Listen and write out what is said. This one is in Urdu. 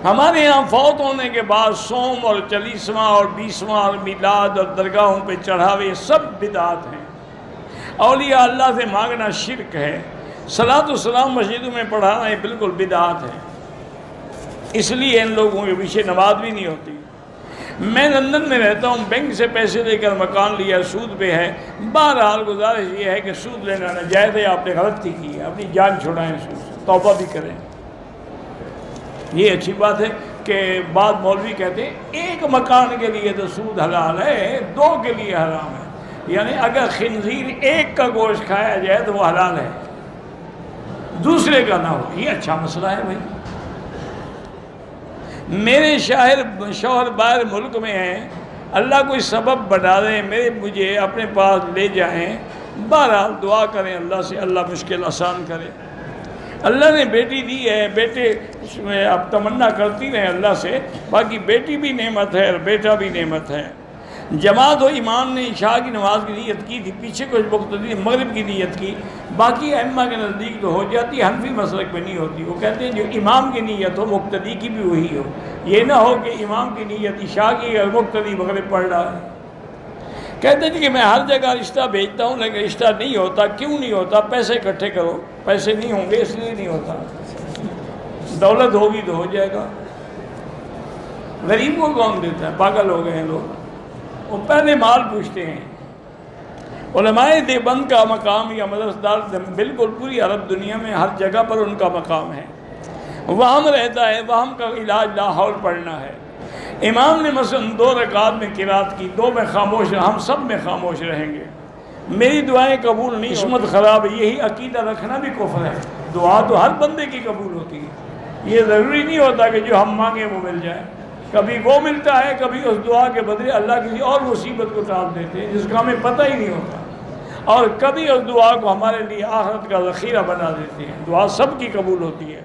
ہمارے یہاں فوت ہونے کے بعد سوم اور 40واں اور 20واں اور میلاد اور درگاہوں پہ چڑھاوے سب بدعات ہیں۔ اولیاء اللہ سے مانگنا شرک ہے، صلاۃ و سلام مسجدوں میں پڑھانا یہ بالکل بدعات ہے، اس لیے ان لوگوں کے پیچھے نماز بھی نہیں ہوتی۔ میں لندن میں رہتا ہوں، بینک سے پیسے لے کر مکان لیا، سود پہ ہے۔ بہرحال گزارش یہ ہے کہ سود لینا ناجائز ہے، آپ نے غلطی کی ہے، اپنی جان چھڑائیں، سود سے توبہ بھی کریں۔ یہ اچھی بات ہے کہ بعض مولوی کہتے ہیں ایک مکان کے لیے تو سود حلال ہے، 2 کے لیے حرام ہے، یعنی اگر خنزیر ایک کا گوشت کھایا جائے تو وہ حلال ہے، دوسرے کا نہ ہو۔ یہ اچھا مسئلہ ہے بھائی۔ میرے شوہر باہر ملک میں ہیں، اللہ کوئی سبب بنا دیں، مجھے اپنے پاس لے جائیں، بہرحال دعا کریں اللہ سے، اللہ مشکل آسان کرے۔ اللہ نے بیٹی دی ہے، بیٹے اب تمنا کرتی رہیں اللہ سے، باقی بیٹی بھی نعمت ہے اور بیٹا بھی نعمت ہے۔ جماعت و امام نے عشاء کی نماز کی نیت کی تھی، پیچھے کچھ مقتدی مغرب کی نیت کی، باقی ائمہ کے نزدیک تو ہو جاتی، حنفی مسلک پہ نہیں ہوتی۔ وہ کہتے ہیں جو امام کی نیت ہو مقتدی کی بھی وہی ہو، یہ نہ ہو کہ امام کی نیت عشاء کی اور مقتدی مغرب پڑھ رہا ہے۔ کہتے ہیں کہ میں ہر جگہ رشتہ بھیجتا ہوں لیکن رشتہ نہیں ہوتا، کیوں نہیں ہوتا؟ پیسے اکٹھے کرو، پیسے نہیں ہوں گے اس لیے نہیں ہوتا، دولت ہوگی تو ہو جائے گا۔ غریب کو کون دیتا ہے؟ پاگل ہو گئے ہیں لوگ، وہ پہلے مال پوچھتے ہیں۔ علماء دیوبند کا مقام یا مدرسہ دار بالکل پوری عرب دنیا میں ہر جگہ پر ان کا مقام ہے، وہم رہتا ہے، وہم کا علاج لا حول پڑھنا ہے۔ امام نے مثلا 2 رکعات میں قرات کی، 2 میں خاموش، ہم سب میں خاموش رہیں گے۔ میری دعائیں قبول نہیں، قسمت خراب ہے، یہی عقیدہ رکھنا بھی کفر ہے۔ دعا تو ہر بندے کی قبول ہوتی ہے، یہ ضروری نہیں ہوتا کہ جو ہم مانگیں وہ مل جائے، کبھی وہ ملتا ہے، کبھی اس دعا کے بدلے اللہ کسی اور مصیبت کو ٹال دیتے ہیں جس کا ہمیں پتہ ہی نہیں ہوتا، اور کبھی اس دعا کو ہمارے لیے آخرت کا ذخیرہ بنا دیتے ہیں۔ دعا سب کی قبول ہوتی ہے۔